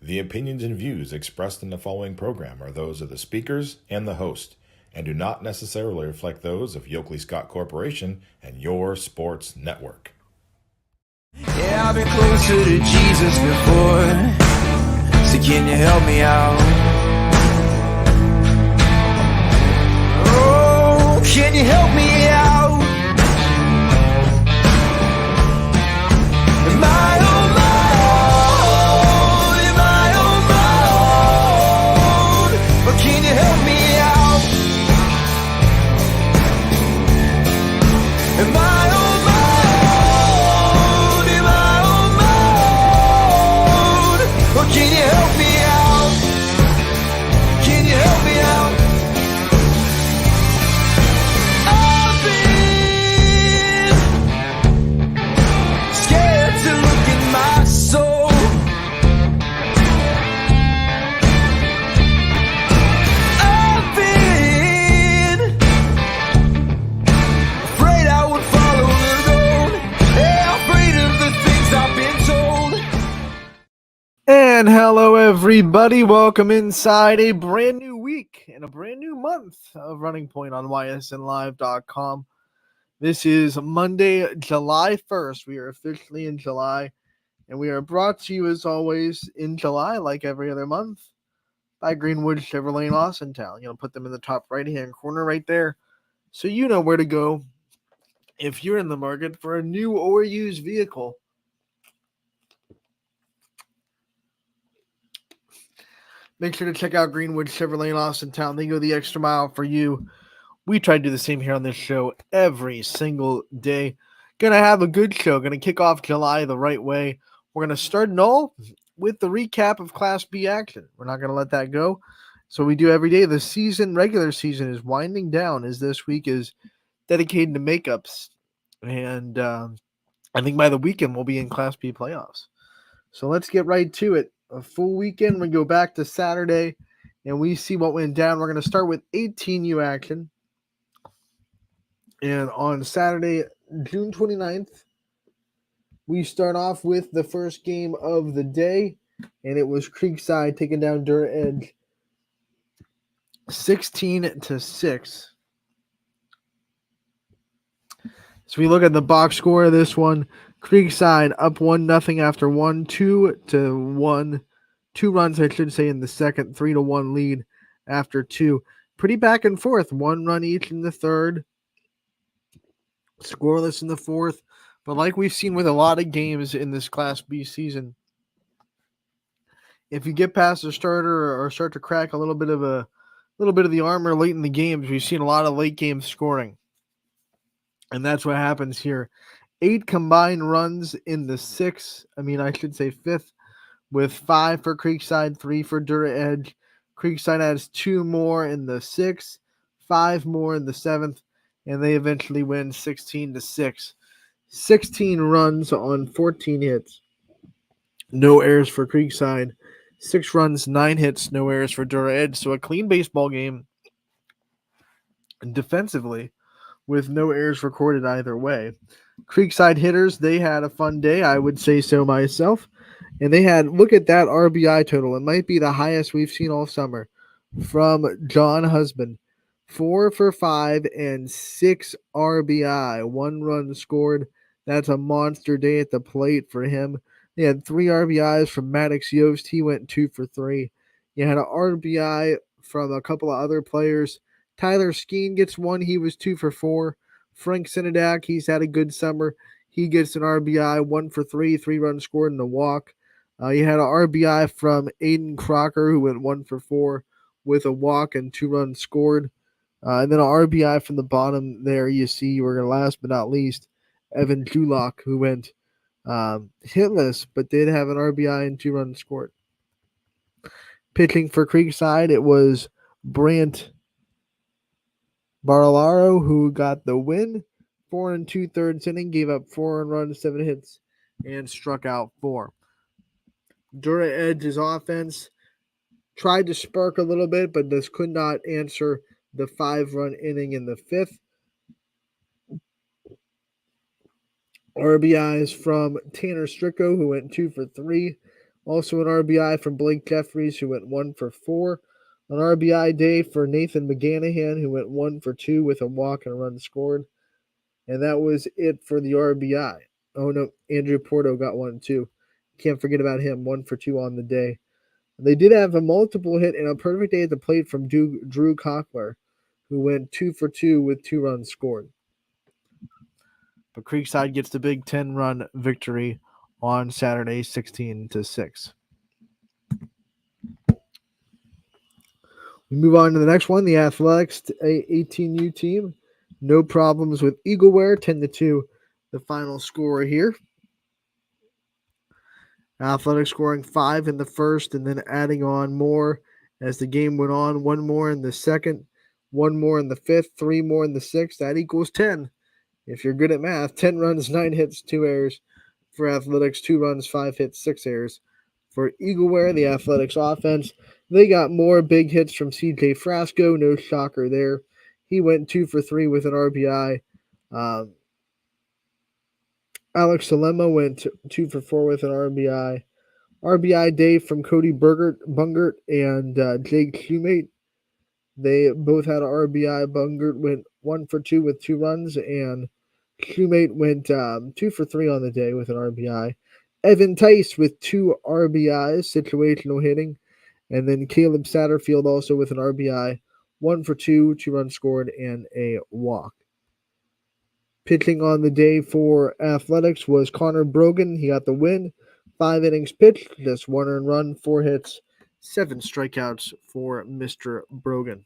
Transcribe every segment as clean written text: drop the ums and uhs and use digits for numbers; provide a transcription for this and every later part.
The opinions and views expressed in the following program are those of the speakers and the host, and do not necessarily reflect those of Yoakley Scott Corporation and your sports network. Yeah, I've been closer to Jesus before, so can you help me out? Oh, can you help me out? Am I on my own? Am I on my own? But can you help me out? Am I on my own? Am I on my own? Or can you help me out? Can you help me out? I've been scared to look in my soul. I've been afraid I would follow the road. Yeah, afraid of the things I've been told. And hello, everybody. Welcome inside a brand new week and a brand new month of Running Point on YSNLive.com. This is Monday, July 1st. We are officially in July, and we are brought to you, as always, in July, like every other month, by Greenwood Chevrolet in Austintown. You'll put them in the top right-hand corner right there, so you know where to go if you're in the market for a new or used vehicle. Make sure to check out Greenwood Chevrolet in Austintown. They go the extra mile for you. We try to do the same here on this show every single day. Going to have a good show. Going to kick off July the right way. We're going to start it all with the recap of Class B action. We're not going to let that go. So we do every day. The regular season is winding down, as this week is dedicated to makeups. And I think by the weekend we'll be in Class B playoffs. So let's get right to it. A full weekend. We go back to Saturday, and we see what went down. We're going to start with 18U action. And on Saturday, June 29th, we start off with the first game of the day, and it was Creekside taking down Dirt Edge 16-6. So we look at the box score of this one. Creekside up 1-0 after 1-2 2 runs, I should say, in the second, 3-1 lead after 2. Pretty back and forth, 1 run each in the third, scoreless in the fourth. But like we've seen with a lot of games in this Class B season, if you get past the starter or start to crack a little bit of the armor late in the games, we've seen a lot of late game scoring. And that's what happens here. 8 combined runs in the fifth, with 5 for Creekside, 3 for Dirt Edge. Creekside has 2 more in the 6th, 5 more in the 7th, and they eventually win 16-6. 16 runs on 14 hits. No errors for Creekside. 6 runs, 9 hits, no errors for Dirt Edge. So a clean baseball game defensively, with no errors recorded either way. Creekside hitters, they had a fun day, I would say so myself. And they had, look at that RBI total. It might be the highest we've seen all summer from John Husband. 4 for 5 and 6 RBI. 1 run scored. That's a monster day at the plate for him. They had 3 RBIs from Maddox Yost. He went 2 for 3. You had an RBI from a couple of other players. Tyler Skeen gets 1. He was 2 for 4. Frank Sinadak, he's had a good summer. He gets an RBI, 1 for 3, 3 runs scored and a walk. You had an RBI from Aiden Crocker, who went 1 for 4 with a walk and 2 runs scored. And then an RBI from the bottom there, you see, we're going to last but not least, Evan Julock, who went hitless, but did have an RBI and 2 runs scored. Pitching for Creekside, it was Brant Barolaro, who got the win. 4 2/3 inning, gave up 4 earned runs, 7 hits, and struck out 4. Dirt Edge's offense tried to spark a little bit, but this could not answer the 5-run inning in the 5th. RBIs from Tanner Stricko, who went 2 for 3. Also an RBI from Blake Jeffries, who went 1 for 4. An RBI day for Nathan McGanahan, who went 1 for 2 with a walk and a run scored. And that was it for the RBI. Oh no, Andrew Porto got one too. Can't forget about him, 1 for 2 on the day. They did have a multiple hit and a perfect day at the plate from Drew Cockler, who went 2 for 2 with 2 runs scored. But Creekside gets the big 10-run victory on Saturday, 16-6. We move on to the next one, the Athletics 18U team. No problems with Eagleware, 10-2, the final score here. Athletics scoring 5 in the first and then adding on more as the game went on. 1 more in the second, 1 more in the fifth, 3 more in the sixth. That equals 10. If you're good at math, 10 runs, 9 hits, 2 errors for Athletics, 2 runs, 5 hits, 6 errors. For Eagleware, the Athletics offense, they got more big hits from CJ Frasco. No shocker there. He went 2 for 3 with an RBI. Alex Salema went 2 for 4 with an RBI. RBI day from Cody Bungert and Jake Shoemate. They both had an RBI. Bungert went 1 for 2 with 2 runs, and Shoemate went 2 for 3 on the day with an RBI. Evan Tice with 2 RBIs, situational hitting. And then Caleb Satterfield also with an RBI. 1 for 2, 2 runs scored, and a walk. Pitching on the day for Athletics was Connor Brogan. He got the win. 5 innings pitched, just 1 earned run, 4 hits, 7 strikeouts for Mr. Brogan.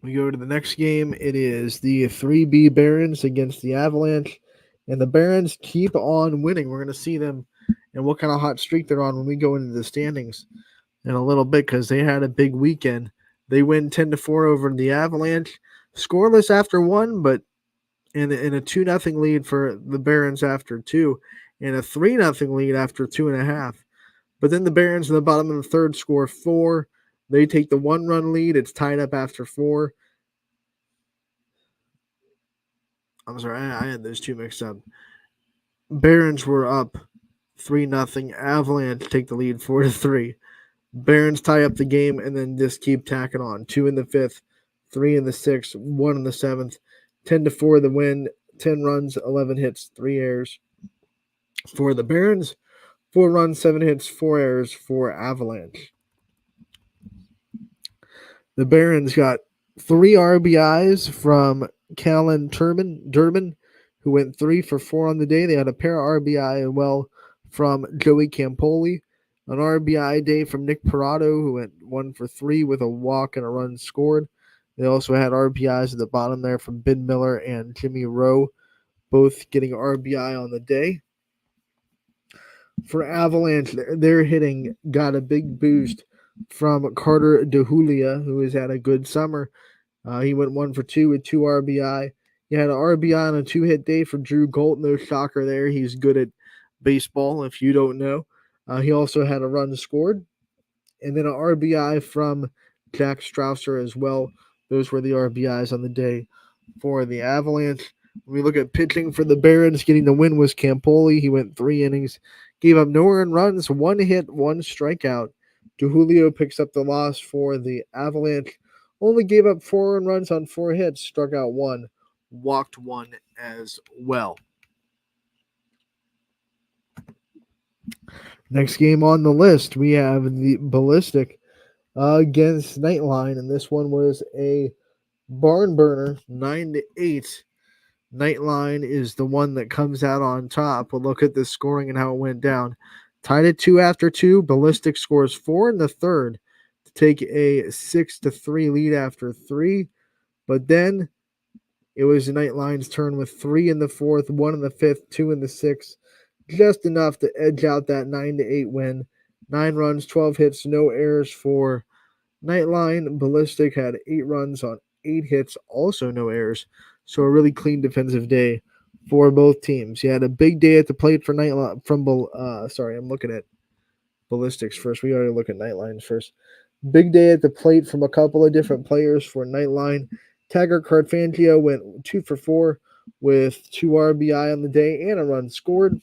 We go to the next game. It is the 3B Barons against the Avalanche. And the Barons keep on winning. We're going to see them and what kind of hot streak they're on when we go into the standings in a little bit because they had a big weekend. They win 10-4 over the Avalanche. Scoreless after 1, but in a 2-0 lead for the Barons after 2, and a 3-0 lead after 2.5. But then the Barons in the bottom of the third score 4. They take the 1-run lead. It's tied up after 4. I'm sorry, I had those two mixed up. Barons were up 3-0. Avalanche take the lead 4-3. Barons tie up the game and then just keep tacking on. 2 in the fifth, 3 in the sixth, 1 in the seventh. 10-4 the win. 10 runs, 11 hits, 3 errors for the Barons. 4 runs, 7 hits, 4 errors for Avalanche. The Barons got 3 RBIs from Callan Durbin, who went 3 for 4 on the day. They had a pair of RBI as well from Joey Campoli. An RBI day from Nick Parado, who went 1 for 3 with a walk and a run scored. They also had RBIs at the bottom there from Ben Miller and Jimmy Rowe, both getting RBI on the day. For Avalanche, their hitting got a big boost from Carter DeJulia, who has had a good summer. He went 1 for 2 with 2 RBI. He had an RBI on a 2-hit day for Drew Golt. No shocker there. He's good at baseball, if you don't know. He also had a run scored. And then an RBI from Jack Strausser as well. Those were the RBIs on the day for the Avalanche. When we look at pitching for the Barons, getting the win was Campoli. He went 3 innings, gave up no earned runs, 1 hit, 1 strikeout. DeJulio picks up the loss for the Avalanche. Only gave up 4 earned runs on 4 hits, struck out 1, walked 1 as well. Next game on the list, we have the Ballistic against Nightline, and this one was a barn burner, 9-8. Nightline is the one that comes out on top. We'll look at the scoring and how it went down. Tied at 2 after 2. Ballistic scores 4 in the third to take a 6-3 lead after 3. But then it was Nightline's turn with 3 in the fourth, 1 in the fifth, 2 in the sixth. Just enough to edge out that 9-8 win. 9 runs, 12 hits, no errors for Nightline. Ballistic had 8 runs on 8 hits, also no errors. So a really clean defensive day for both teams. You had a big day at the plate for Nightline. I'm looking at Ballistics first. We already look at Nightlines first. Big day at the plate from a couple of different players for Nightline. Taggart Carfangio went 2 for 4 with 2 RBI on the day and a run scored.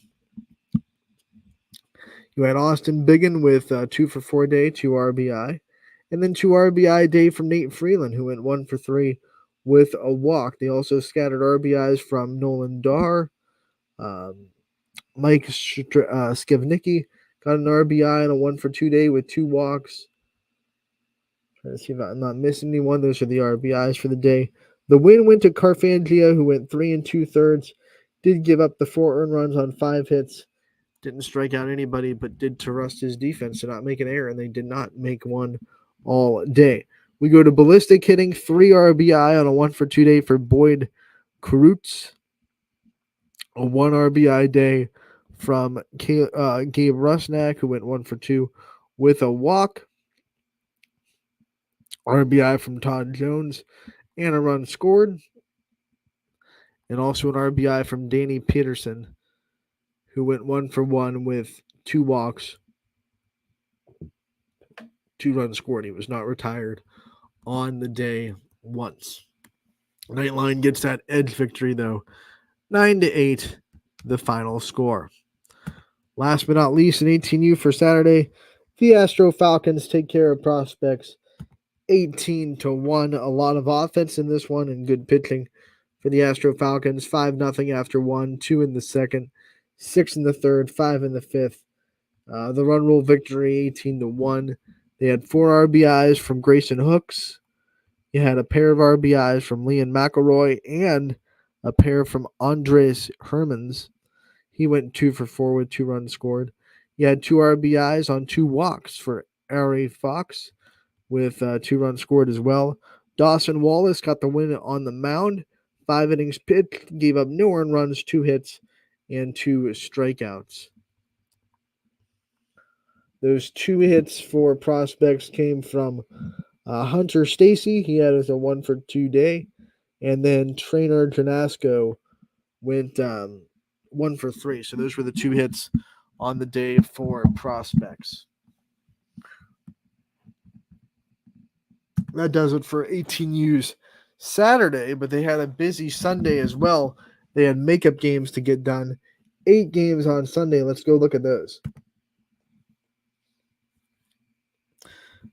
You had Austin Biggin with 2 for 4 day, 2 RBI. And then 2 RBI day from Nate Freeland, who went 1 for 3 with a walk. They also scattered RBIs from Nolan Dahr. Mike Skivnicki got an RBI and a 1 for 2 day with 2 walks. Trying to see if I'm not missing anyone. Those are the RBIs for the day. The win went to Carfangia, who went 3 2/3. Did give up the 4 earned runs on 5 hits. Didn't strike out anybody, but did trust his defense to not make an error, and they did not make one all day. We go to ballistic hitting, 3 RBI on a 1 for 2 day for Boyd Kreutz. A 1 RBI day from Gabe Rusnak, who went 1 for 2 with a walk. RBI from Todd Jones and a run scored. And also an RBI from Danny Peterson, who went 1 for 1 with 2 walks, 2 runs scored. He was not retired on the day once. Nightline gets that edge victory, though. 9-8, the final score. Last but not least, an 18U for Saturday. The Astro Falcons take care of Prospects 18-1. A lot of offense in this one and good pitching for the Astro Falcons. 5-0 after 1, 2 in the second, 6 in the third, 5 in the fifth. The run rule victory, 18-1. They had 4 RBIs from Grayson Hooks. You had a pair of RBIs from Liam McElroy and a pair from Andres Hermans. He went 2 for 4 with 2 runs scored. You had 2 RBIs on 2 walks for Ari Fox with 2 runs scored as well. Dawson Wallace got the win on the mound. 5 innings pitched, gave up no earned runs, 2 hits, and 2 strikeouts. Those 2 hits for Prospects came from Hunter Stacy. He had a 1 for 2 day. And then Trainer Janasco went 1 for 3. So those were the 2 hits on the day for Prospects. That does it for 18U's Saturday, but they had a busy Sunday as well. They had makeup games to get done. 8 games on Sunday. Let's go look at those.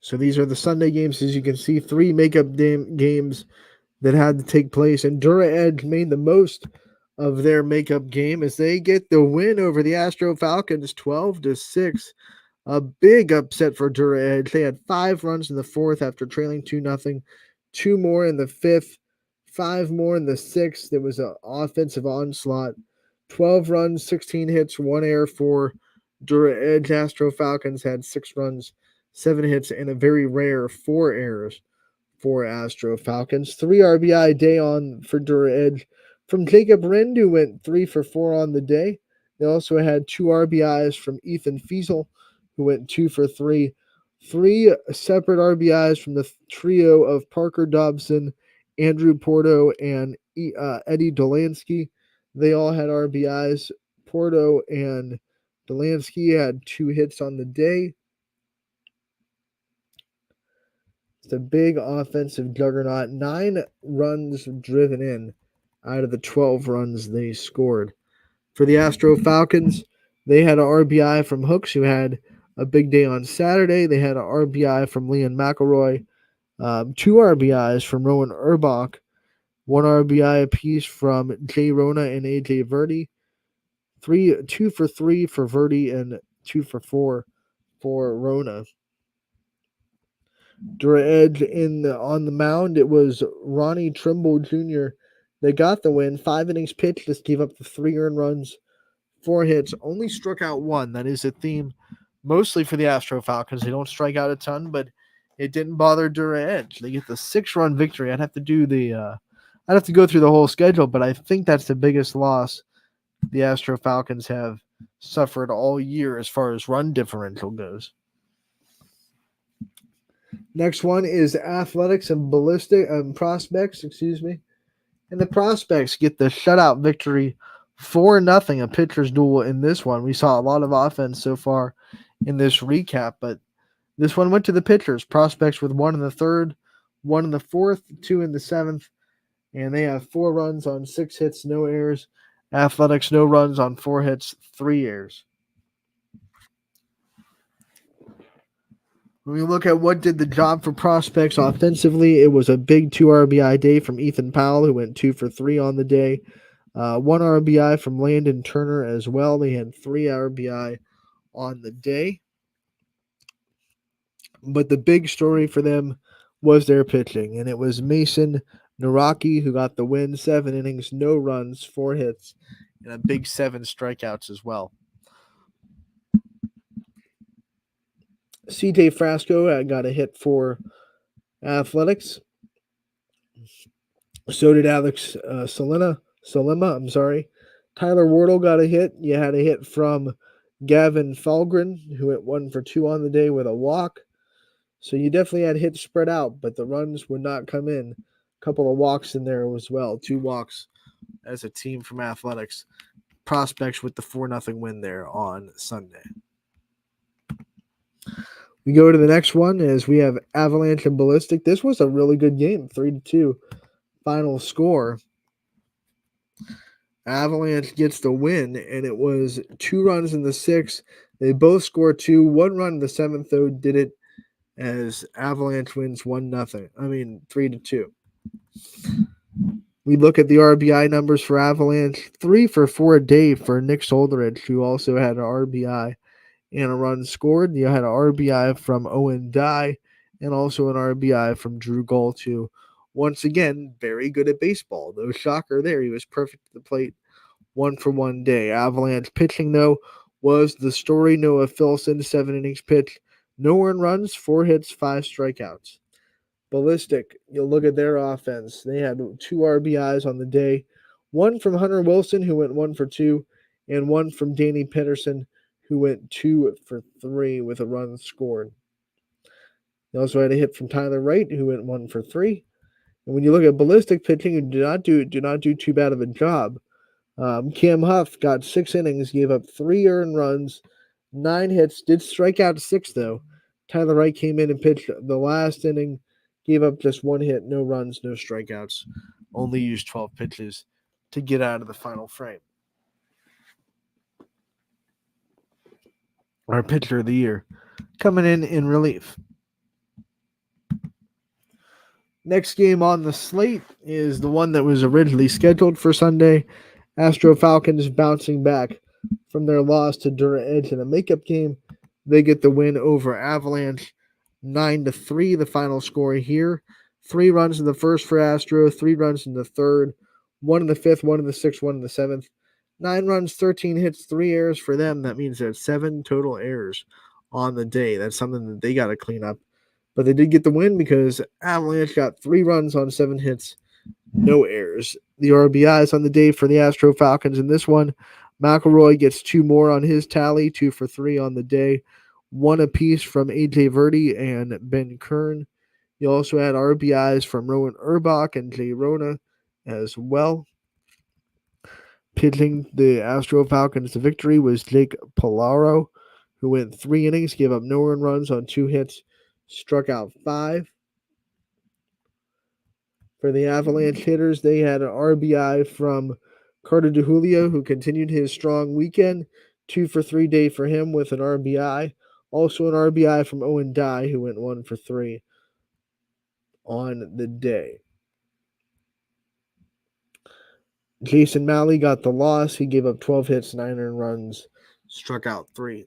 So these are the Sunday games. As you can see, 3 makeup games that had to take place. And Dura Edge made the most of their makeup game as they get the win over the Astro Falcons 12-6. A big upset for Dura Edge. They had 5 runs in the 4th after trailing 2-0. 2 more in the 5th. 5 more in the 6th. It was an offensive onslaught. 12 runs, 16 hits, 1 error for Dura Edge. Astro Falcons had 6 runs, 7 hits, and a very rare 4 errors for Astro Falcons. 3 RBI day on for Dura Edge from Jacob Rind, who went 3 for 4 on the day. They also had 2 RBIs from Ethan Fiesel, who went 2 for 3. 3 separate RBIs from the trio of Parker Dobson, Andrew Porto, and Eddie Dolansky. They all had RBIs. Porto and Dolansky had 2 hits on the day. It's a big offensive juggernaut. 9 runs driven in out of the 12 runs they scored. For the Astro Falcons, they had an RBI from Hooks, who had a big day on Saturday. They had an RBI from Liam McElroy, 2 RBIs from Rowan Urbach, 1 RBI apiece from Jay Rona and AJ Verdi, 2 for 3 for Verdi, and 2 for 4 for Rona. Dura Edge on the mound, it was Ronnie Trimble Jr. They got the win. 5 innings pitched, just gave up the 3 earned runs, 4 hits, only struck out 1. That is a theme mostly for the Astro Falcons. They don't strike out a ton, but it didn't bother Dura Edge. They get the 6-run victory. I'd have to go through the whole schedule, but I think that's the biggest loss the Astro Falcons have suffered all year as far as run differential goes. Next one is Athletics and Prospects, And the Prospects get the shutout victory 4-0, a pitcher's duel in this one. We saw a lot of offense so far in this recap, but this one went to the pitchers. Prospects with 1 in the 3rd, 1 in the 4th, 2 in the 7th, and they have 4 runs on 6 hits, no errors. Athletics, no runs on 4 hits, 3 errors. When we look at what did the job for prospects offensively, it was a big 2 RBI day from Ethan Powell, who went 2 for 3 on the day. 1 RBI from Landon Turner as well. They had 3 RBI on the day. But the big story for them was their pitching, and it was Mason Naraki who got the win. 7 innings, no runs, 4 hits, and a big 7 strikeouts as well. CJ Frasco got a hit for Athletics. So did Alex Salima. Tyler Wardle got a hit. You had a hit from Gavin Falgren, who went 1 for 2 on the day with a walk. So you definitely had hits spread out, but the runs would not come in. A couple of walks in there as well. 2 walks as a team from Athletics. Prospects with the 4-0 win there on Sunday. We go to the next one as we have Avalanche and Ballistic. This was a really good game, 3-2 final score. Avalanche gets the win, and it was 2 runs in the 6th. They both scored 2. 1 run in the 7th, though, did it as Avalanche wins 3-2. We look at the RBI numbers for Avalanche. 3 for 4 a day for Nick Solderich, who also had an RBI and a run scored. You had an RBI from Owen Dye and also an RBI from Drew Galt, who, once again, very good at baseball. No shocker there. He was perfect at the plate 1 for 1 day. Avalanche pitching, though, was the story. Noah Philson, 7 innings pitched, no earned runs, 4 hits, 5 strikeouts. Ballistic, you'll look at their offense. They had 2 RBIs on the day. 1 from Hunter Wilson, who went 1 for 2, and 1 from Danny Pedersen, who went 2 for 3 with a run scored. They also had a hit from Tyler Wright, who went 1 for 3. And when you look at Ballistic pitching, who do not do too bad of a job. Cam Huff got 6 innings, gave up 3 earned runs, 9 hits, did strike out 6, though. Tyler Wright came in and pitched the last inning, gave up just 1 hit, no runs, no strikeouts, only used 12 pitches to get out of the final frame. Our pitcher of the year coming in relief. Next game on the slate is the one that was originally scheduled for Sunday. Astro Falcons bouncing back from their loss to Dura Edge in a makeup game. They get the win over Avalanche, 9-3, the final score here. 3 runs in the first for Astro, 3 runs in the third, 1 in the 5th, 1 in the 6th, 1 in the 7th. 9 runs, 13 hits, 3 errors for them. That means there's 7 total errors on the day. That's something that they got to clean up. But they did get the win because Avalanche got 3 runs on 7 hits, no errors. The RBIs on the day for the Astro Falcons in this one, McElroy gets 2 more on his tally, 2 for 3 on the day, 1 apiece from AJ Verdi and Ben Kern. You also had RBIs from Rowan Urbach and Jay Rona as well. Pitching the Astro Falcons to victory was Jake Polaro, who went 3 innings, gave up no earned runs on 2 hits, struck out 5. For the Avalanche hitters, they had an RBI from Carter DeJulio, who continued his strong weekend. 2 for 3 day for him with an RBI. Also an RBI from Owen Dye, who went 1 for 3 on the day. Jason Malley got the loss. He gave up 12 hits, 9 earned runs, struck out 3.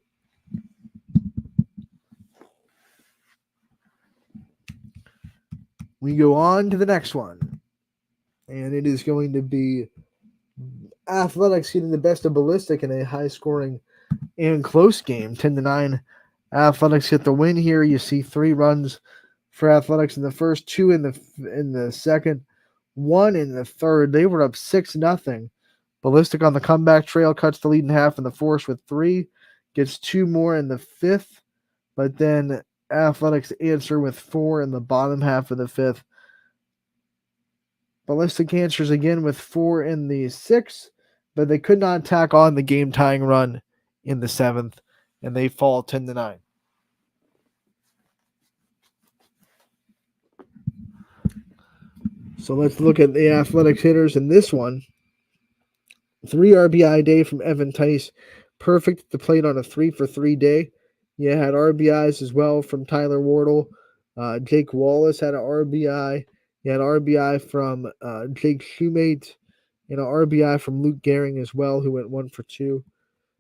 We go on to the next one, and it is going to be Athletics getting the best of Ballistic in a high-scoring and close game, 10-9. Athletics get the win here. You see 3 runs for Athletics in the first, 2 in the second, 1 in the third. They were up 6-0. Ballistic on the comeback trail cuts the lead in half in the fourth with 3, gets 2 more in the 5th, but then Athletics answer with 4 in the bottom half of the 5th. Ballistic answers again with 4 in the 6th, but they could not tack on the game-tying run in the 7th, and they fall 10-9. So let's look at the Athletics hitters in this one. 3 RBI day from Evan Tice. Perfect at the plate on a 3-for-3 day. You had RBIs as well from Tyler Wardle. Jake Wallace had an RBI. You had RBI from Jake Shoemate and an RBI from Luke Gehring as well, who went 1-for-2.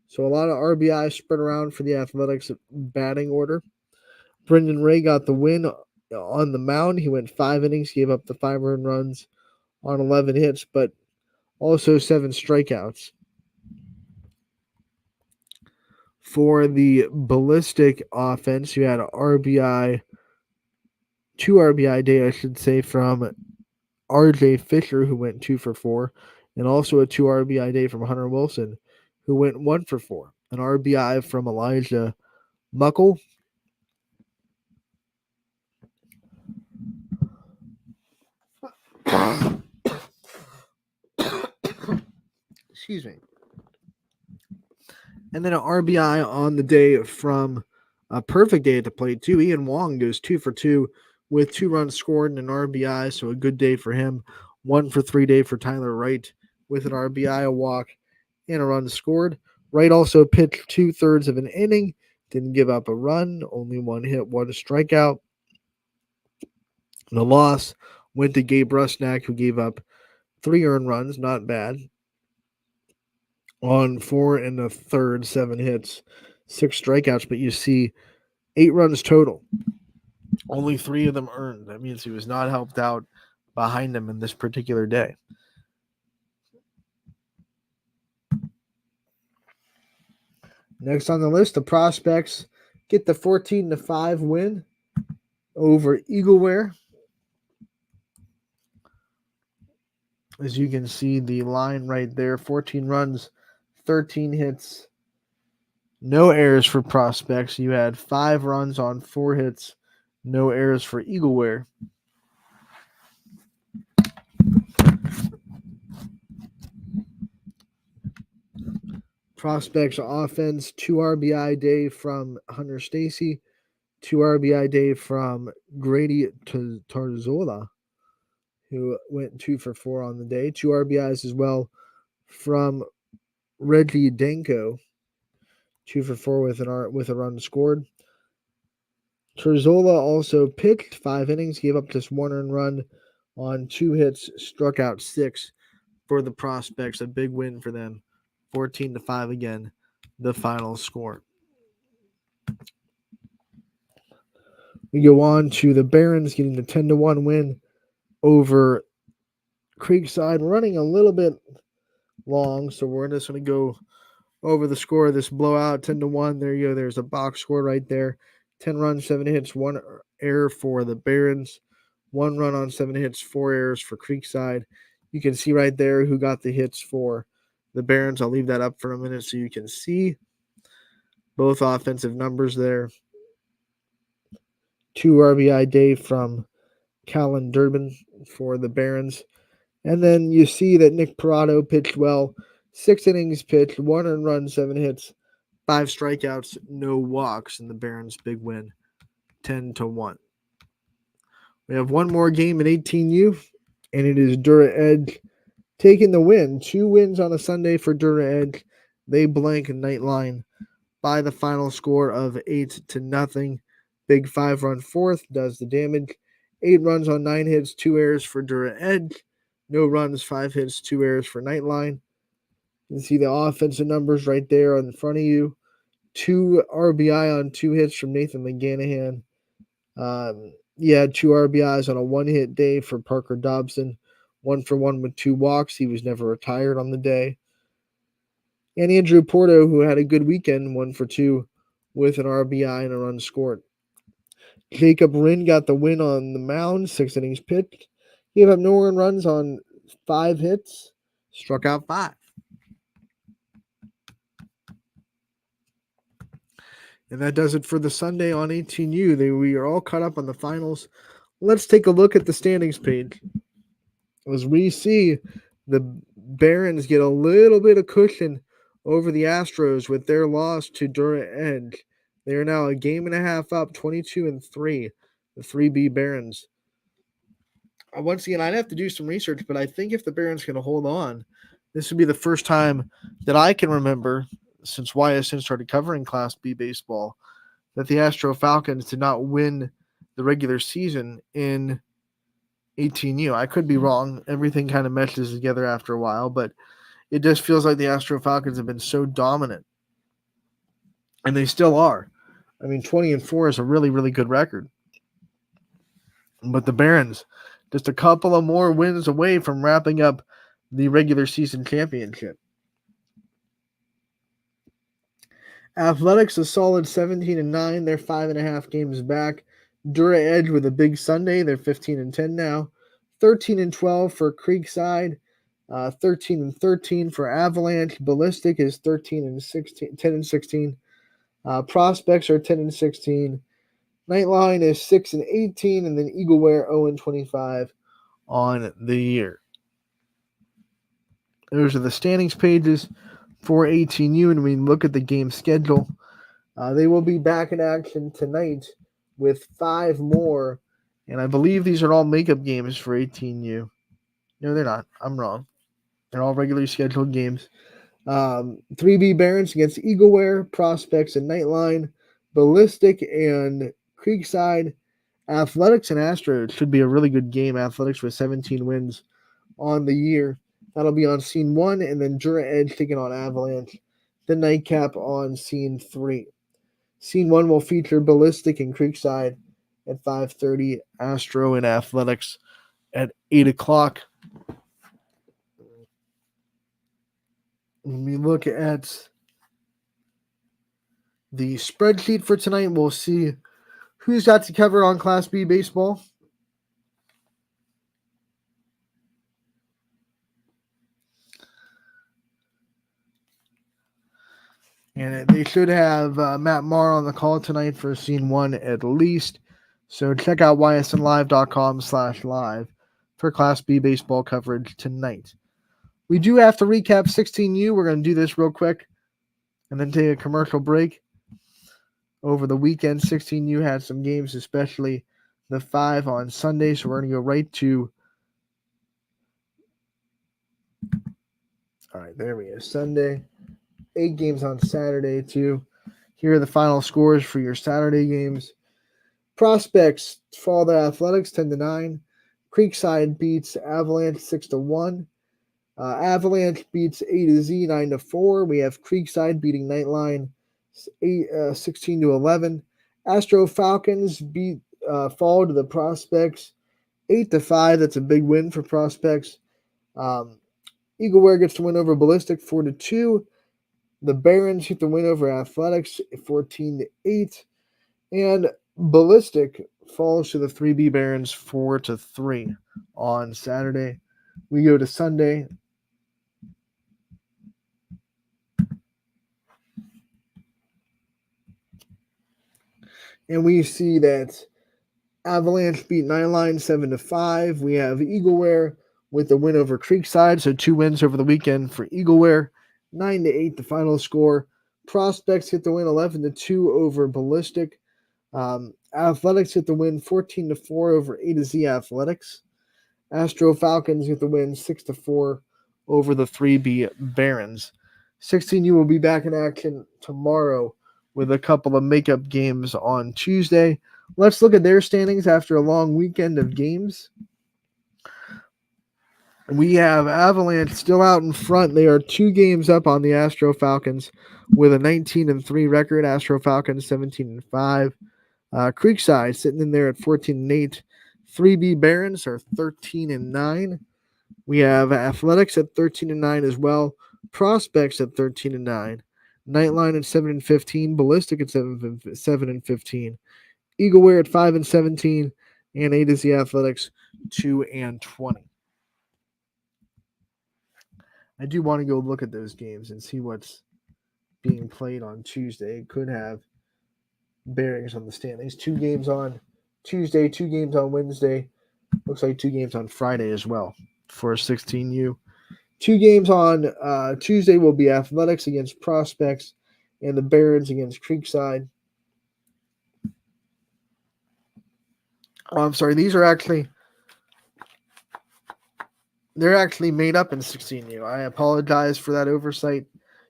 So a lot of RBI spread around for the Athletics batting order. Brendan Ray got the win on the mound. He went 5 innings, gave up the 5 earned runs on 11 hits, but also 7 strikeouts. For the ballistic offense, you had an RBI, 2 RBI day, I should say, from RJ Fisher, who went 2-for-4, and also a 2 RBI day from Hunter Wilson, who went 1-for-4. An RBI from Elijah Muckle. Excuse me. And then an RBI on the day from a perfect day at the plate, too. Ian Wong goes 2-for-2 with 2 runs scored and an RBI, so a good day for him. 1-for-3 day for Tyler Wright with an RBI, a walk, and a run scored. Wright also pitched 2/3 of an inning, didn't give up a run, only 1 hit, 1 strikeout. The loss went to Gabe Rusnak, who gave up 3 earned runs, not bad, on 4 1/3, 7 hits, 6 strikeouts, but you see 8 runs total. Only 3 of them earned. That means he was not helped out behind him in this particular day. Next on the list, the prospects get the 14-5 win over Eagleware. As you can see, the line right there, 14 runs, 13 hits, no errors for prospects. You had 5 runs on 4 hits, no errors for Eagleware. Prospects offense, 2 RBI day from Hunter Stacy, 2 RBI day from Grady Tarzola, who went 2-for-4 on the day. 2 RBIs as well from Reggie Danko, 2-for-4 with a run scored. Tarzola also pitched 5 innings, gave up just 1 earned run on 2 hits, struck out 6 for the prospects. A big win for them. 14-5 again, the final score. We go on to the Barons getting the 10-1 win over Creekside, running a little bit long, so we're just going to go over the score of this blowout. 10-1. There you go. There's a box score right there. 10 runs, 7 hits, 1 error for the Barons. 1 run on 7 hits, 4 errors for Creekside. You can see right there who got the hits for the Barons. I'll leave that up for a minute so you can see both offensive numbers there. 2 RBI day from Callan Durbin for the Barons. And then you see that Nick Parado pitched well. 6 innings pitched, 1 earned run, 7 hits, 5 strikeouts, no walks, and the Barons' big win, 10-1. We have one more game at 18U, and it is Dura Edge taking the win. 2 wins on a Sunday for Dura Edge. They blank Nightline by the final score of 8-0. Big 5-run fourth does the damage. 8 runs on 9 hits, 2 errors for Dura Edge. No runs, 5 hits, 2 errors for Nightline. You can see the offensive numbers right there in front of you. 2 RBI on 2 hits from Nathan McGanahan. He had 2 RBIs on a 1-hit day for Parker Dobson. 1-for-1 with 2 walks. He was never retired on the day. And Andrew Porto, who had a good weekend, 1-for-2 with an RBI and a run scored. Jacob Rinn got the win on the mound, 6 innings pitched. He gave up no earned runs on 5 hits, struck out 5. And that does it for the Sunday on 18U. We are all caught up on the finals. Let's take a look at the standings page. As we see the Barons get a little bit of cushion over the Astros with their loss to Dura Edge. They are now a game and a half up, 22-3, the 3B Barons. once again, I'd have to do some research, but I think if the Barons can hold on, this would be the first time that I can remember since YSN started covering Class B baseball that the Astro Falcons did not win the regular season in 18U. I could be wrong. Everything kind of meshes together after a while, but it just feels like the Astro Falcons have been so dominant, and they still are. I mean, 20-4 is a really, really good record. But the Barons, just a couple of more wins away from wrapping up the regular season championship. Athletics a solid 17-9. They're 5.5 games back. Dura Edge with a big Sunday. They're 15-10 now. 13-12 for Creekside. 13-13 for Avalanche. Ballistic is 10-16. Prospects are 10-16. Nightline is 6-18, and then Eagleware 0-25 on the year. Those are the standings pages for 18U, and we look at the game schedule. They will be back in action tonight with 5 more, and I believe these are all makeup games for 18U. No, they're not. I'm wrong. They're all regularly scheduled games. 3B Barons against Eagleware, Prospects and Nightline, Ballistic and Creekside, Athletics and Astros should be a really good game. Athletics with 17 wins on the year. That'll be on Scene 1, and then Dura Edge taking on Avalanche. The nightcap on Scene 3. Scene 1 will feature Ballistic and Creekside at 5:30, Astro and Athletics at 8 o'clock. When we look at the spreadsheet for tonight, we'll see who's got to cover on Class B baseball. And they should have Matt Marr on the call tonight for Scene 1 at least. So check out ysnlive.com/live for Class B baseball coverage tonight. We do have to recap 16U. We're going to do this real quick and then take a commercial break. Over the weekend, 16U had some games, especially the 5 on Sunday. So we're going to go right to... All right, there we go. Sunday. 8 games on Saturday, too. Here are the final scores for your Saturday games. Prospects fall to Athletics 10-9. Creekside beats Avalanche 6-1. Avalanche beats A-Z 9-4. We have Creekside beating Nightline 16-11. Astro Falcons fall to the Prospects 8-5. That's a big win for Prospects. Eagleware gets to win over Ballistic 4-2. The Barons get the win over Athletics 14-8. And Ballistic falls to the 3B Barons 4-3 on Saturday. We go to Sunday. And we see that Avalanche beat Nightline 7-5. We have Eagleware with the win over Creekside. So 2 wins over the weekend for Eagleware. 9-8 the final score. Prospects get the win 11-2 over Ballistic. Athletics get the win 14-4 over A-Z Athletics. Astro Falcons get the win 6-4 over the 3B Barons. 16U will be back in action tomorrow with a couple of makeup games on Tuesday. Let's look at their standings after a long weekend of games. We have Avalanche still out in front. They are 2 games up on the Astro Falcons with a 19-3 record. Astro Falcons 17-5. Creekside sitting in there at 14-8. 3B Barons are 13-9. We have Athletics at 13-9 as well. Prospects at 13-9. Nightline at 7-15. Ballistic at 7-15. Eagleware at 5-17. And A-Z Athletics 2-20. I do want to go look at those games and see what's being played on Tuesday. It could have bearings on the standings. 2 games on Tuesday, 2 games on Wednesday. Looks like 2 games on Friday as well for 16U. 2 games on Tuesday will be Athletics against Prospects and the Barons against Creekside. Oh, I'm sorry. These are actually they're actually made up in 16U. I apologize for that oversight.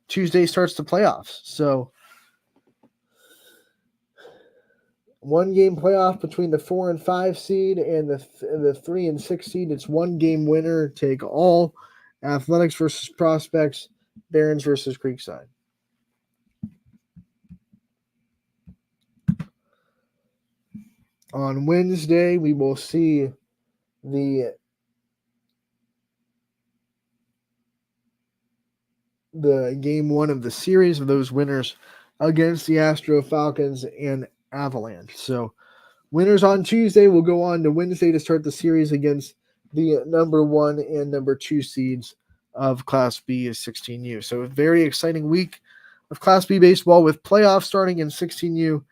Tuesday starts the playoffs. So 1-game playoff between the 4 and 5 seed and the 3 and 6 seed. It's 1-game winner take all. Athletics versus Prospects, Barons versus Creekside. On Wednesday, we will see the game 1 of the series of those winners against the Astro Falcons and Avalanche. So winners on Tuesday will go on to Wednesday to start the series against the number 1 and number 2 seeds of Class B is 16U. So a very exciting week of Class B baseball with playoffs starting in 16U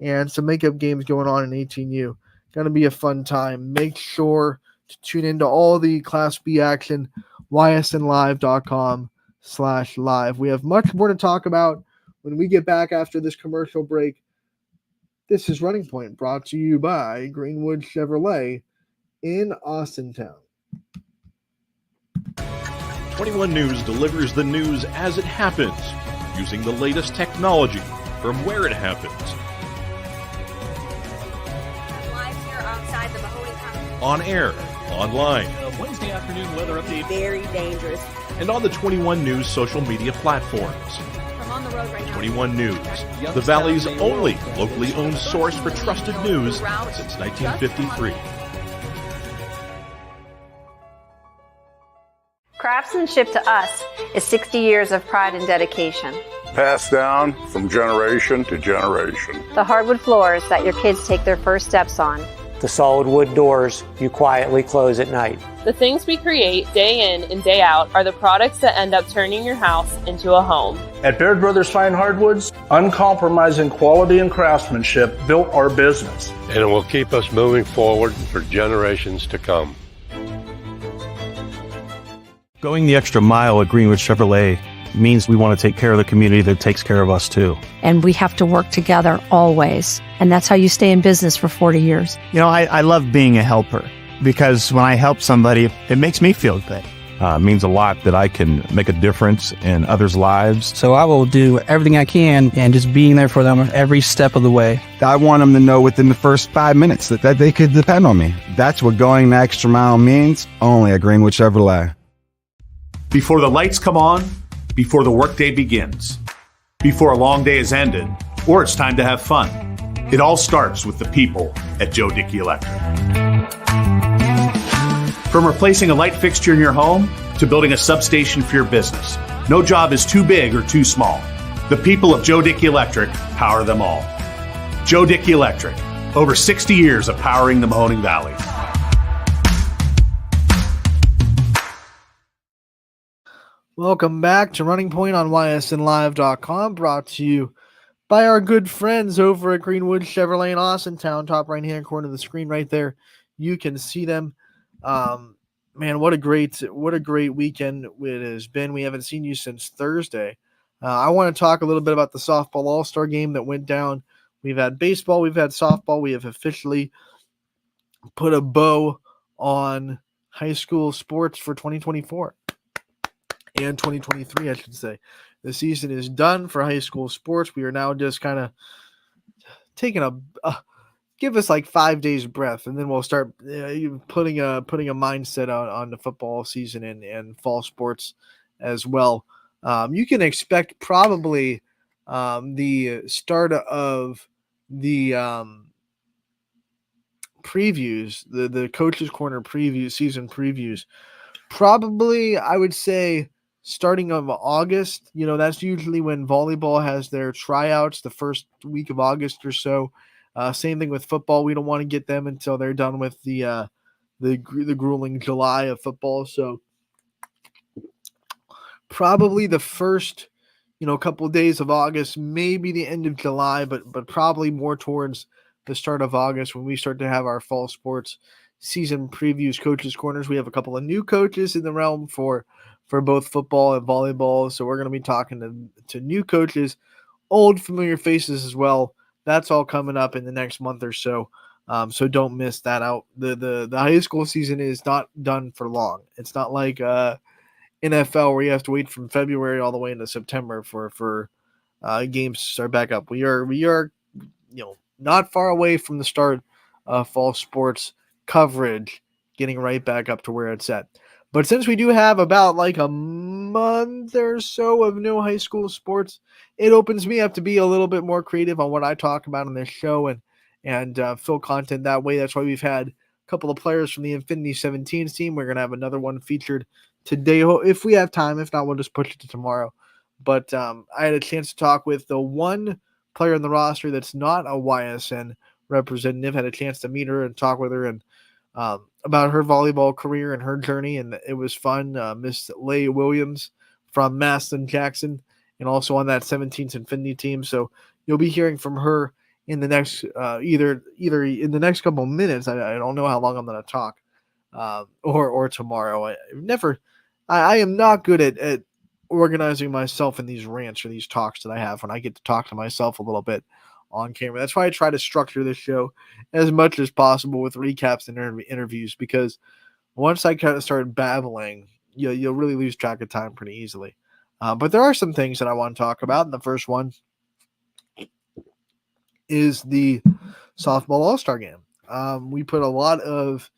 and some makeup games going on in 18U. Going to be a fun time. Make sure to tune into all the Class B action, ysnlive.com/live. We have much more to talk about when we get back after this commercial break. This is Running Point, brought to you by Greenwood Chevrolet in Austintown. 21 News delivers the news as it happens, using the latest technology from where it happens. Live here outside the Mahoney County. On air, online, Wednesday afternoon weather update. Very dangerous. and on the 21 News social media platforms. From on the road right now. 21 News, the Valley's only locally owned source for trusted news since 1953. Craftsmanship to us is 60 years of pride and dedication. Passed down from generation to generation. The hardwood floors that your kids take their first steps on. The solid wood doors you quietly close at night. The things we create day in and day out are the products that end up turning your house into a home. At Baird Brothers Fine Hardwoods, uncompromising quality and craftsmanship built our business. And it will keep us moving forward for generations to come. Going the extra mile at Greenwood Chevrolet means we want to take care of the community that takes care of us too. And we have to work together always. And that's how you stay in business for 40 years. You know, I love being a helper because when I help somebody, it makes me feel good. It means a lot that I can make a difference in others' lives. So I will do everything I can and just being there for them every step of the way. I want them to know within the first 5 minutes that they could depend on me. That's what going the extra mile means, only at Greenwood Chevrolet. Before the lights come on, before the workday begins, before a long day is ended, or it's time to have fun, it all starts with the people at Joe Dickey Electric. From replacing a light fixture in your home to building a substation for your business, no job is too big or too small. The people of Joe Dickey Electric power them all. Joe Dickey Electric, over 60 years of powering the Mahoning Valley. Welcome back to Running Point on YSNLive.com, brought to you by our good friends over at Greenwood Chevrolet in Austintown, top right-hand corner of the screen right there. You can see them. Man, what a great weekend it has been. We haven't seen you since Thursday. I want to talk a little bit about the softball all-star game that went down. We've had baseball, we've had softball. We have officially put a bow on high school sports for 2024. And 2023, I should say. The season is done for high school sports. We are now just kind of taking give us like 5 days of breath, and then we'll start putting a mindset on the football season and fall sports as well. You can expect probably the start of the previews, the Coach's Corner preview, season previews. Probably, I would say, starting of August. You know, that's usually when volleyball has their tryouts, the first week of August or so. Same thing with football. We don't want to get them until they're done with the grueling July of football. So probably the first, couple of days of August, maybe the end of July, but probably more towards the start of August when we start to have our fall sports season previews, coaches corners. We have a couple of new coaches in the realm for both football and volleyball. So we're going to be talking to new coaches, old familiar faces as well. That's all coming up in the next month or so. So don't miss that out. The high school season is not done for long. It's not like NFL where you have to wait from February all the way into September for games to start back up. We are not far away from the start of fall sports coverage, getting right back up to where it's at. But since we do have about like a month or so of no high school sports, it opens me up to be a little bit more creative on what I talk about on this show and fill content that way. That's why we've had a couple of players from the Infinity 17 team. We're going to have another one featured today if we have time. If not, we'll just push it to tomorrow. But I had a chance to talk with the one player in the roster that's not a YSN representative. Had a chance to meet her and talk with her and about her volleyball career and her journey, and it was fun. Miss Leigh Williams from Maston Jackson, and also on that 17th Infinity team. So you'll be hearing from her in the next either in the next couple of minutes. I don't know how long I'm going to talk, or tomorrow. I am not good at organizing myself in these rants or these talks that I have when I get to talk to myself a little bit on camera. That's why I try to structure this show as much as possible with recaps and interviews, because once I kind of start babbling, you'll really lose track of time pretty easily. But there are some things that I want to talk about. And the first one is the softball All-Star game. We put a lot of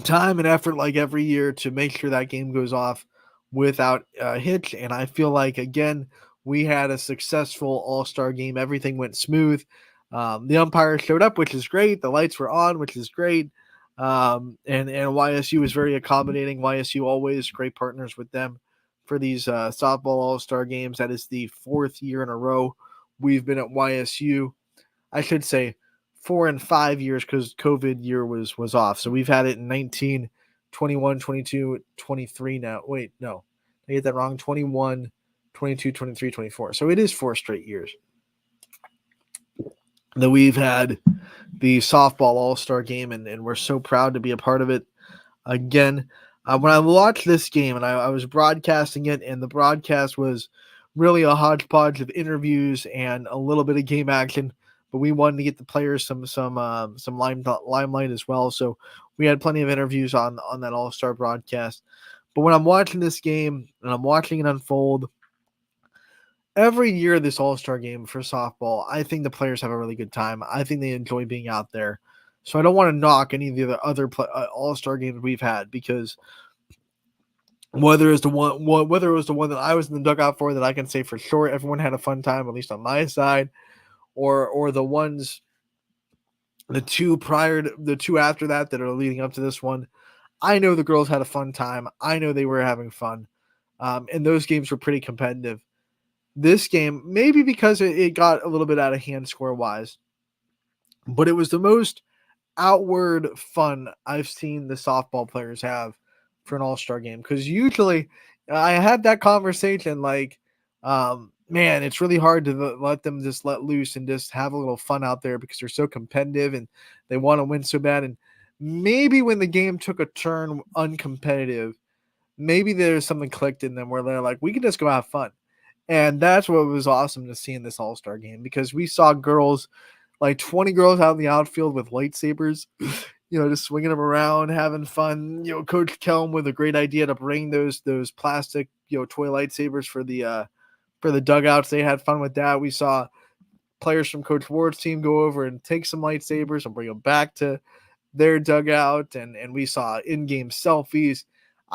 time and effort, like every year, to make sure that game goes off without a hitch. And I feel like, again, we had a successful All-Star game. Everything went smooth. The umpires showed up, which is great. The lights were on, which is great. And YSU was very accommodating. YSU always great partners with them for these softball All-Star games. That is the 4th year in a row we've been at YSU. I should say 4 and 5 years, because COVID year was off. So we've had it in 19, 21, 22, 23 now. Wait, no, I get that wrong. 21, 22, 23, 24. So it is 4 straight years that we've had the softball All-Star game, and we're so proud to be a part of it again. When I watched this game, and I was broadcasting it, and the broadcast was really a hodgepodge of interviews and a little bit of game action, but we wanted to get the players some limelight as well. So we had plenty of interviews on that All-Star broadcast. But when I'm watching this game and I'm watching it unfold, every year this All-Star game for softball, I think the players have a really good time. I think they enjoy being out there. So I don't want to knock any of the other All-Star games we've had, because whether it was the one that I was in the dugout for, that I can say for sure everyone had a fun time, at least on my side, or the ones, the two after that are leading up to this one, I know the girls had a fun time. I know they were having fun, and those games were pretty competitive. This game, maybe because it got a little bit out of hand score-wise, but it was the most outward fun I've seen the softball players have for an All-Star game. Because usually I had that conversation like, man, it's really hard to let them just let loose and just have a little fun out there, because they're so competitive and they want to win so bad. And maybe when the game took a turn uncompetitive, maybe there's something clicked in them where they're like, we can just go have fun. And that's what was awesome to see in this All-Star game, because we saw girls, like 20 girls out in the outfield with lightsabers, just swinging them around, having fun. Coach Kelm with a great idea to bring those plastic, toy lightsabers for the dugouts. They had fun with that. We saw players from Coach Ward's team go over and take some lightsabers and bring them back to their dugout, and we saw in-game selfies.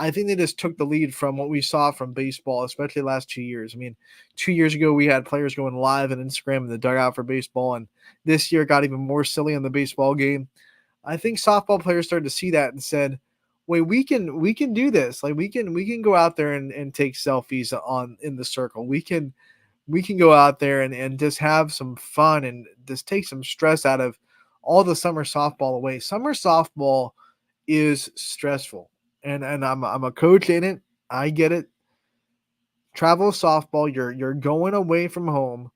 I think they just took the lead from what we saw from baseball, especially the last 2 years. I mean, 2 years ago, we had players going live on Instagram in the dugout for baseball, and this year it got even more silly in the baseball game. I think softball players started to see that and said, wait, we can do this. Like, we can go out there and take selfies in the circle. We can go out there and just have some fun and just take some stress out of all the summer softball away. Summer softball is stressful. And I'm a coach in it. I get it. Travel softball, you're going away from home.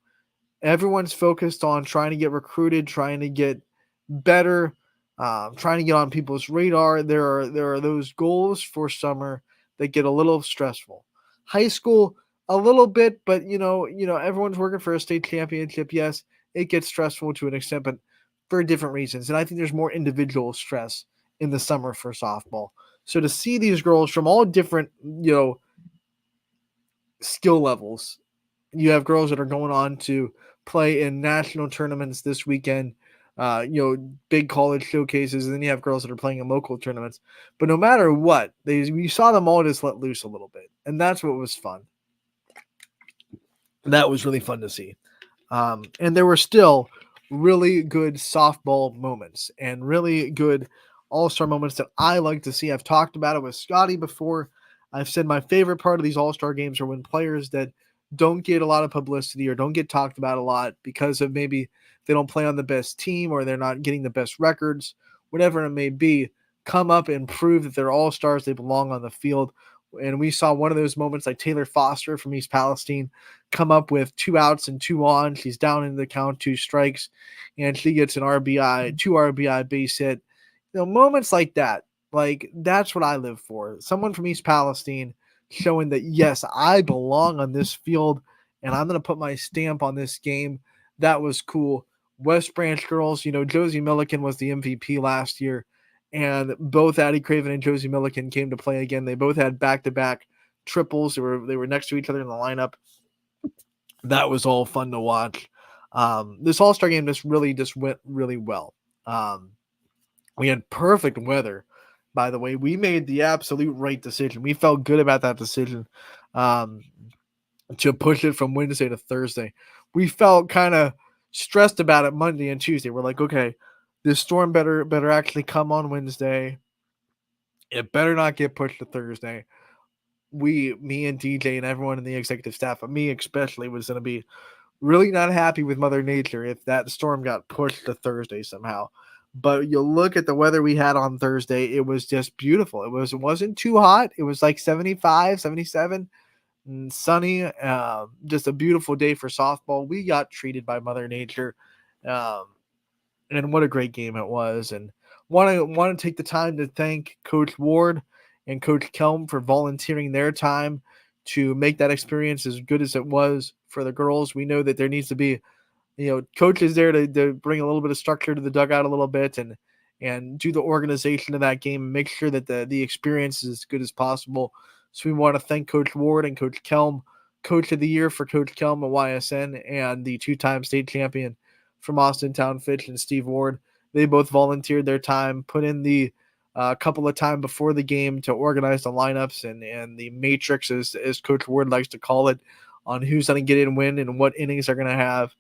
Everyone's focused on trying to get recruited, trying to get better, trying to get on people's radar. There are those goals for summer that get a little stressful. High school, a little bit, but everyone's working for a state championship. Yes, it gets stressful to an extent, but for different reasons. And I think there's more individual stress in the summer for softball. So to see these girls from all different, skill levels, you have girls that are going on to play in national tournaments this weekend, big college showcases, and then you have girls that are playing in local tournaments. But no matter what, you saw them all just let loose a little bit, and that's what was fun. That was really fun to see. And there were still really good softball moments and really good all-star moments that I like to see. I've talked about it with Scotty before. I've said my favorite part of these all-star games are when players that don't get a lot of publicity or don't get talked about a lot because of maybe they don't play on the best team or they're not getting the best records, whatever it may be, come up and prove that they're all-stars, they belong on the field. And we saw one of those moments like Taylor Foster from East Palestine come up with 2 outs and 2 on. She's down in the count, 2 strikes, and she gets an RBI, 2 RBI base hit. Moments like that, that's what I live for. Someone from East Palestine showing that, yes, I belong on this field and I'm going to put my stamp on this game. That was cool. West Branch girls, Josie Milliken was the MVP last year, and both Addie Craven and Josie Milliken came to play again. They both had back-to-back triples. They were next to each other in the lineup. That was all fun to watch. This All-Star game just went really well. We had perfect weather, by the way. We made the absolute right decision. We felt good about that decision to push it from Wednesday to Thursday. We felt kind of stressed about it Monday and Tuesday. We're like, okay, this storm better actually come on Wednesday. It better not get pushed to Thursday. Me and DJ and everyone in the executive staff, but me especially, was going to be really not happy with Mother Nature if that storm got pushed to Thursday somehow. But you look at the weather we had on Thursday, it was just beautiful. It wasn't too hot. It was like 75, 77, and sunny. Just a beautiful day for softball. We got treated by Mother Nature. And what a great game it was. And want to take the time to thank Coach Ward and Coach Kelm for volunteering their time to make that experience as good as it was for the girls. We know that there needs to be, coaches there to bring a little bit of structure to the dugout a little bit and do the organization of that game and make sure that the experience is as good as possible. So we want to thank Coach Ward and Coach Kelm, Coach of the Year for Coach Kelm at YSN, and the 2-time state champion from Austintown, Fitch, and Steve Ward. They both volunteered their time, put in the couple of time before the game to organize the lineups and the matrix, as Coach Ward likes to call it, on who's going to get in win and what innings they're going to have.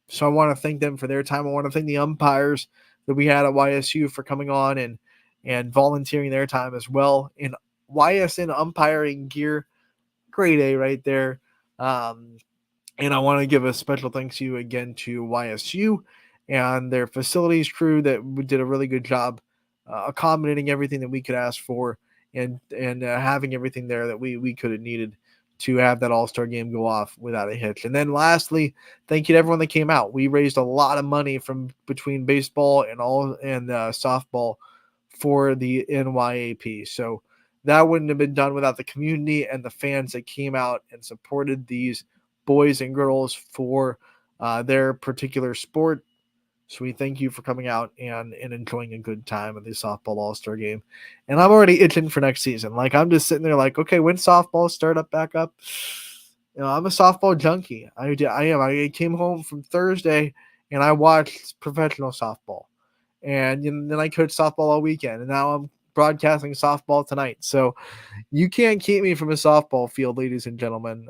So I want to thank them for their time. I want to thank the umpires that we had at YSU for coming on and volunteering their time as well. In YSN umpiring gear, grade A right there. And I want to give a special thanks you again to YSU and their facilities crew that did a really good job accommodating everything that we could ask for and having everything there that we could have needed to have that All-Star game go off without a hitch. And then lastly, thank you to everyone that came out. We raised a lot of money from between baseball and softball for the NYAP. So that wouldn't have been done without the community and the fans that came out and supported these boys and girls for their particular sport. So we thank you for coming out and enjoying a good time at the softball All-Star game. And I'm already itching for next season. I'm just sitting there okay, when softball start up back up? I'm a softball junkie. I am. I came home from Thursday and I watched professional softball. And then I coached softball all weekend. And now I'm broadcasting softball tonight. So you can't keep me from a softball field, ladies and gentlemen,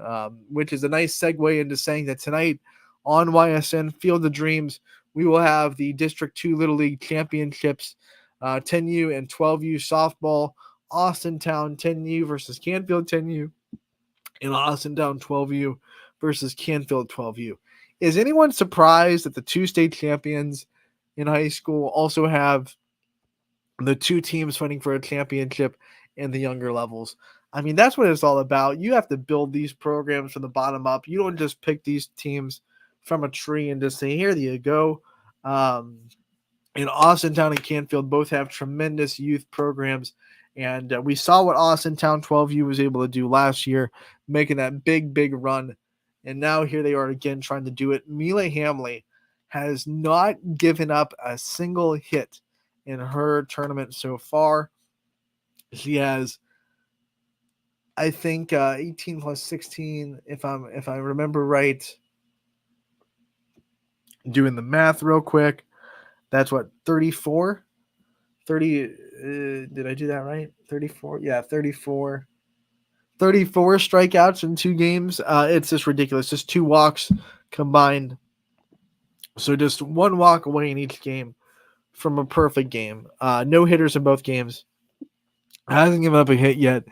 which is a nice segue into saying that tonight on YSN Field of Dreams, we will have the District 2 Little League Championships, 10U and 12U softball, Austintown 10U versus Canfield 10U, and Austintown 12U versus Canfield 12U. Is anyone surprised that the 2 state champions in high school also have the 2 teams fighting for a championship in the younger levels? I mean, that's what it's all about. You have to build these programs from the bottom up. You don't just pick these teams from a tree and just say, here you go. In Austintown and Canfield both have tremendous youth programs. And we saw what Austintown 12U was able to do last year, making that big run. And now here they are again trying to do it. Mila Hamley has not given up a single hit in her tournament so far. She has, I think, 18 plus 16, if I remember right. Doing the math real quick, that's what, 34? 30, did I do that right? 34? Yeah, 34. 34 strikeouts in 2 games. It's just ridiculous. Just 2 walks combined. So just 1 walk away in each game from a perfect game. No hitters in both games. Hasn't given up a hit yet.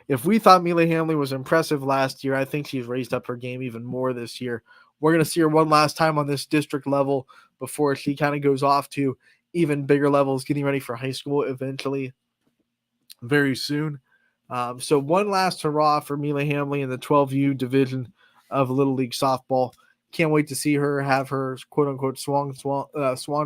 If we thought Mila Hamley was impressive last year, I think she's raised up her game even more this year. We're going to see her one last time on this district level before she kind of goes off to even bigger levels, getting ready for high school eventually very soon. So one last hurrah for Mila Hamley in the 12U division of Little League softball. Can't wait to see her have her quote-unquote swan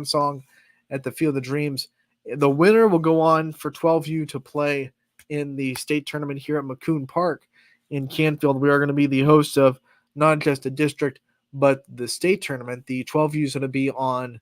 song at the Field of Dreams. The winner will go on for 12U to play in the state tournament here at McCoon Park in Canfield. We are going to be the hosts of not just a district, but the state tournament. The 12U is going to be on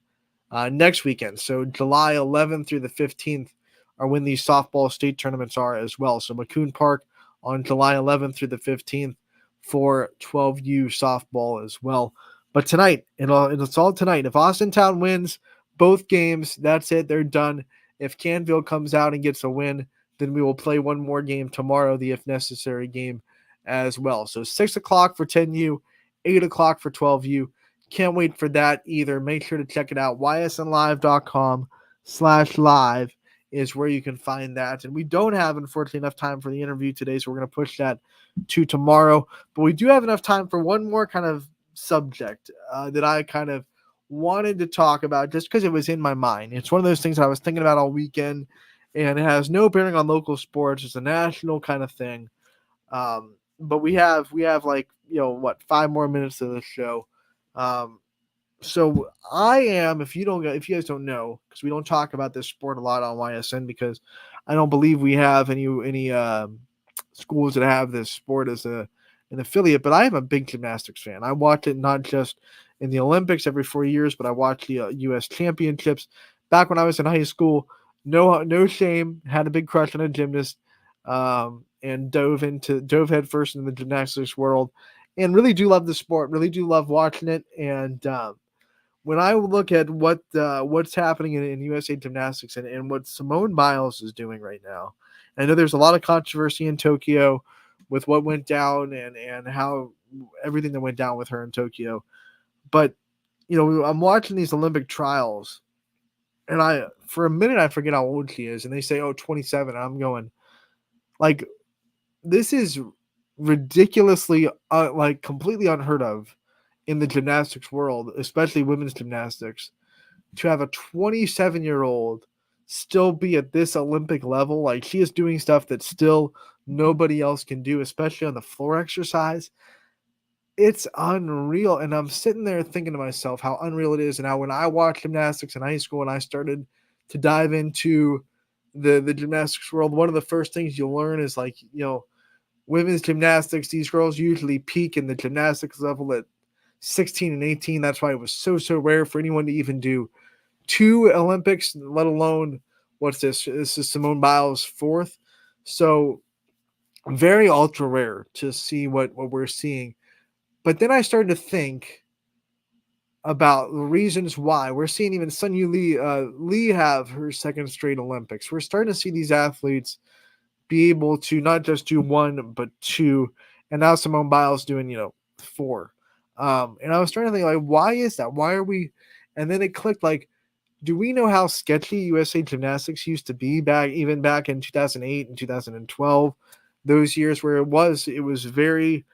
next weekend. So July 11th through the 15th are when these softball state tournaments are as well. So McCoon Park on July 11th through the 15th for 12U softball as well. But tonight, it's all tonight. If Austintown wins both games, that's it. They're done. If Canville comes out and gets a win, then we will play one more game tomorrow, the if necessary game as well. So 6 o'clock for 10U, 8 o'clock for 12U. Can't wait for that either. Make sure to check it out. ysnlive.com/live is where you can find that. And we don't have, unfortunately, enough time for the interview today, so we're going to push that to tomorrow. But we do have enough time for one more kind of subject that I kind of wanted to talk about just because it was in my mind. It's one of those things I was thinking about all weekend, and it has no bearing on local sports. It's a national kind of thing. But we have like, 5 more minutes of the show. So I am, if you guys don't know, because we don't talk about this sport a lot on YSN, because I don't believe we have any schools that have this sport as an affiliate, but I am a big gymnastics fan. I watch it not just in the Olympics every 4 years, but I watch the U.S. championships. Back when I was in high school, no shame, had a big crush on a gymnast, and dove head first into the gymnastics world, and really do love the sport, really do love watching it. And when I look at what's happening in USA Gymnastics and what Simone Biles is doing right now, I know there's a lot of controversy in Tokyo with what went down and how everything that went down with her in Tokyo. But, I'm watching these Olympic trials, and for a minute, I forget how old she is. And they say, 27. And I'm going, like, this is ridiculously, completely unheard of in the gymnastics world, especially women's gymnastics, to have a 27-year-old still be at this Olympic level. Like, she is doing stuff that still nobody else can do, especially on the floor exercise. It's unreal. And I'm sitting there thinking to myself how unreal it is. And how when I watched gymnastics in high school and I started to dive into the gymnastics world, one of the first things you'll learn is women's gymnastics, these girls usually peak in the gymnastics level at 16 and 18. That's why it was so rare for anyone to even do 2 Olympics, let alone what's this? This is Simone Biles' 4th. So very ultra rare to see what we're seeing. But then I started to think about the reasons why we're seeing even Sun Yu Lee have her 2nd straight Olympics. We're starting to see these athletes be able to not just do 1, but 2. And now Simone Biles doing, 4. And I was trying to think, why is that? Why are we? And then it clicked, do we know how sketchy USA Gymnastics used to be back in 2008 and 2012, those years where it was very,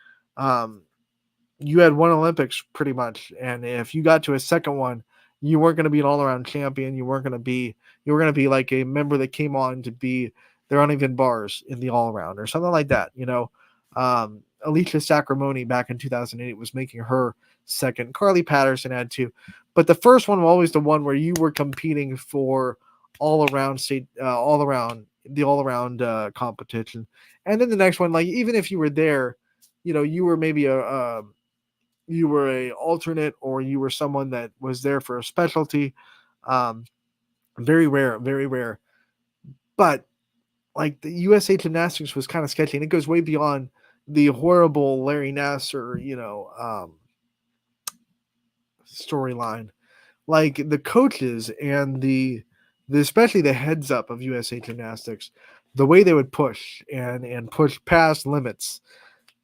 you had 1 Olympics pretty much. And if you got to a 2nd one, you weren't going to be an all-around champion. You were going to be like a member that came on to be their uneven bars in the all-around or something like that. Alicia Sacramone back in 2008 was making her 2nd. Carly Patterson had 2. But the first one was always the one where you were competing for all-around competition. And then the next one, even if you were there, you were maybe you were a alternate or you were someone that was there for a specialty. Very rare, very rare. But like the USA Gymnastics was kind of sketchy, and it goes way beyond the horrible Larry Nassar, storyline. Like the coaches and the especially the heads up of USA Gymnastics, the way they would push and push past limits,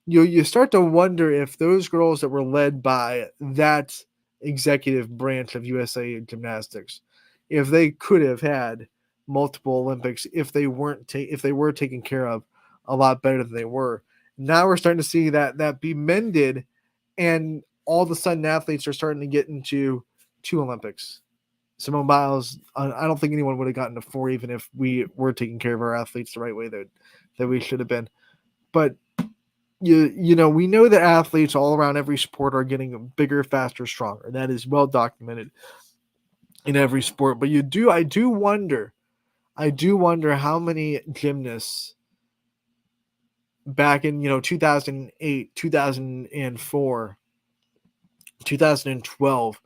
you start to wonder if those girls that were led by that executive branch of USA Gymnastics, if they could have had multiple Olympics, if they were taken care of a lot better than they were. Now we're starting to see that be mended, and all of a sudden athletes are starting to get into 2 Olympics. Simone Biles, I don't think anyone would have gotten to 4 even if we were taking care of our athletes the right way that we should have been. But we know that athletes all around every sport are getting bigger, faster, stronger. That is well documented in every sport. But I do wonder how many gymnasts back in 2008, 2004, 2012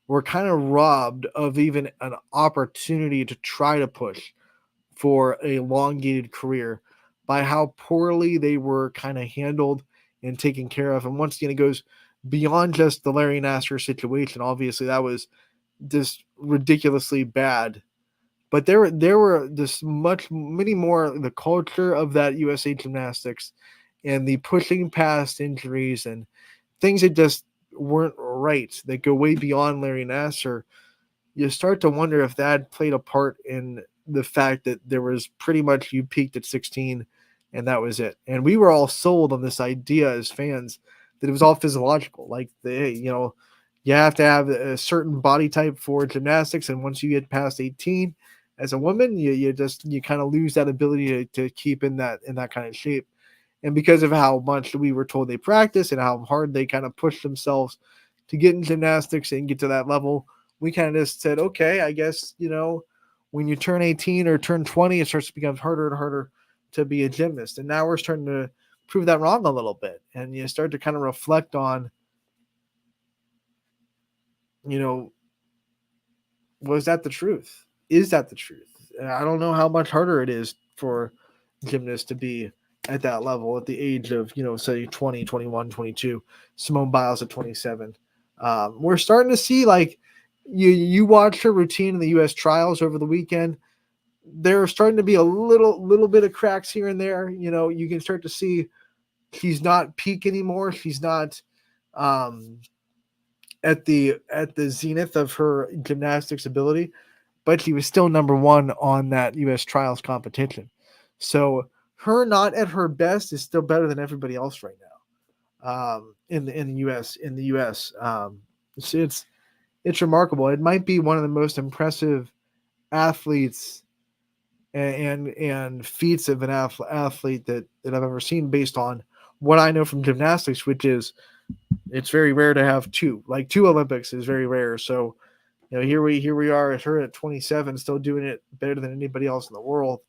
were kind of robbed of even an opportunity to try to push for a elongated career by how poorly they were kind of handled and taken care of. And once again, it goes beyond just the Larry Nassar situation. Obviously, that was just ridiculously bad. But there were just many more, the culture of that USA Gymnastics and the pushing past injuries and things that just weren't right, that go way beyond Larry Nassar. You start to wonder if that played a part in the fact that there was pretty much you peaked at 16 and that was it. And we were all sold on this idea as fans that it was all physiological. Like, you have to have a certain body type for gymnastics. And once you get past 18 as a woman, you kind of lose that ability to keep in that kind of shape. And because of how much we were told they practice and how hard they kind of push themselves to get in gymnastics and get to that level, we kind of just said, okay, I guess, when you turn 18 or turn 20, it starts to become harder and harder to be a gymnast. And now we're starting to prove that wrong a little bit. And you start to kind of reflect on, was that the truth? Is that the truth? And I don't know how much harder it is for gymnasts to be at that level at the age of, say 20, 21, 22, Simone Biles at 27. We're starting to see, like, you watch her routine in the U.S. trials over the weekend. There are starting to be a little bit of cracks here and there. You can start to see she's not peak anymore. She's not at the zenith of her gymnastics ability, but she was still number 1 on that U.S. trials competition. So her not at her best is still better than everybody else right now in the U.S. It's remarkable. It might be one of the most impressive athletes and feats of an athlete that I've ever seen, based on what I know from gymnastics, which is it's very rare to have 2. Like 2 Olympics is very rare. So here we are at her at 27, still doing it better than anybody else in the world.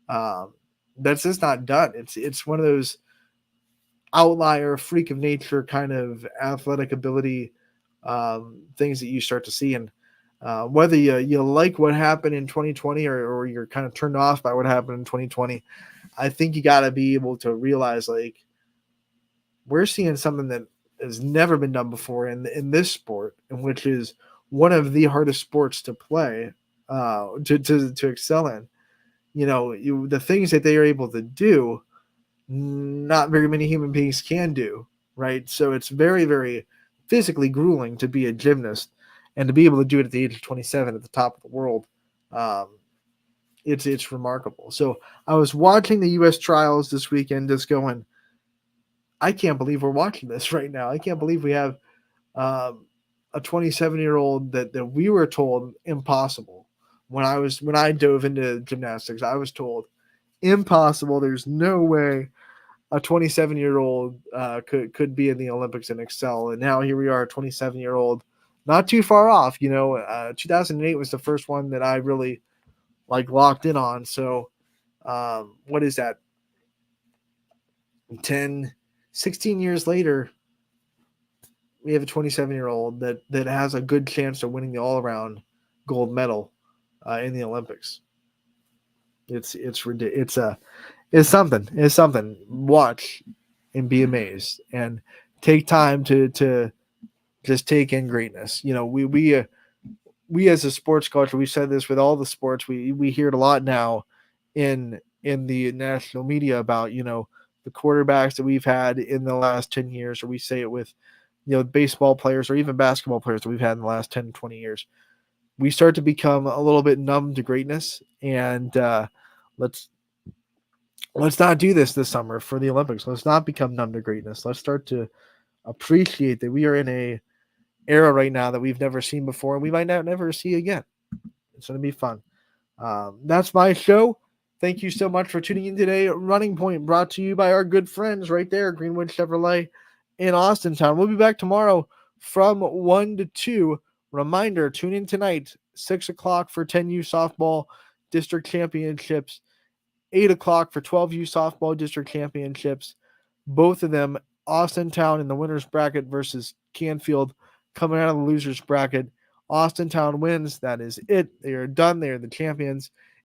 That's just not done. It's one of those outlier, freak of nature kind of athletic ability things that you start to see. And whether you like what happened in 2020 or you're kind of turned off by what happened in 2020, I think you got to be able to realize, like, we're seeing something that has never been done before in this sport, and which is one of the hardest sports to play, to excel in. The things that they are able to do, not very many human beings can do, right? So it's very, very physically grueling to be a gymnast, and to be able to do it at the age of 27 at the top of the world. It's remarkable. So I was watching the U.S. trials this weekend, just going, I can't believe we're watching this right now. I can't believe we have a 27-year-old that we were told impossible. When I dove into gymnastics, I was told impossible. There's no way a 27-year-old could be in the Olympics and excel. And now here we are, a 27-year-old, not too far off. 2008 was the first one that I really locked in on. So what is that? 16 years later, we have a 27-year-old that has a good chance of winning the all-around gold medal in the Olympics. It's something. It's something. Watch and be amazed, and take time to just take in greatness. You know, we as a sports culture, we said this with all the sports. We hear it a lot now in the national media about, you know, the quarterbacks that we've had in the last 10 years, or we say it with, you know, baseball players or even basketball players that we've had in the last 10, 20 years. We start to become a little bit numb to greatness, and let's not do this summer for the Olympics. Let's not become numb to greatness. Let's start to appreciate that we are in a era right now that we've never seen before, and we might not never see again. It's going to be fun. That's my show. Thank you so much for tuning in today. Running Point brought to you by our good friends right there, Greenwood Chevrolet in Austintown. We'll be back tomorrow from 1 to 2. Reminder, tune in tonight, 6 o'clock for 10U softball district championships, 8 o'clock for 12U softball district championships. Both of them, Austintown in the winner's bracket versus Canfield coming out of the loser's bracket. Austintown wins. That is it. They are done. They are the champions.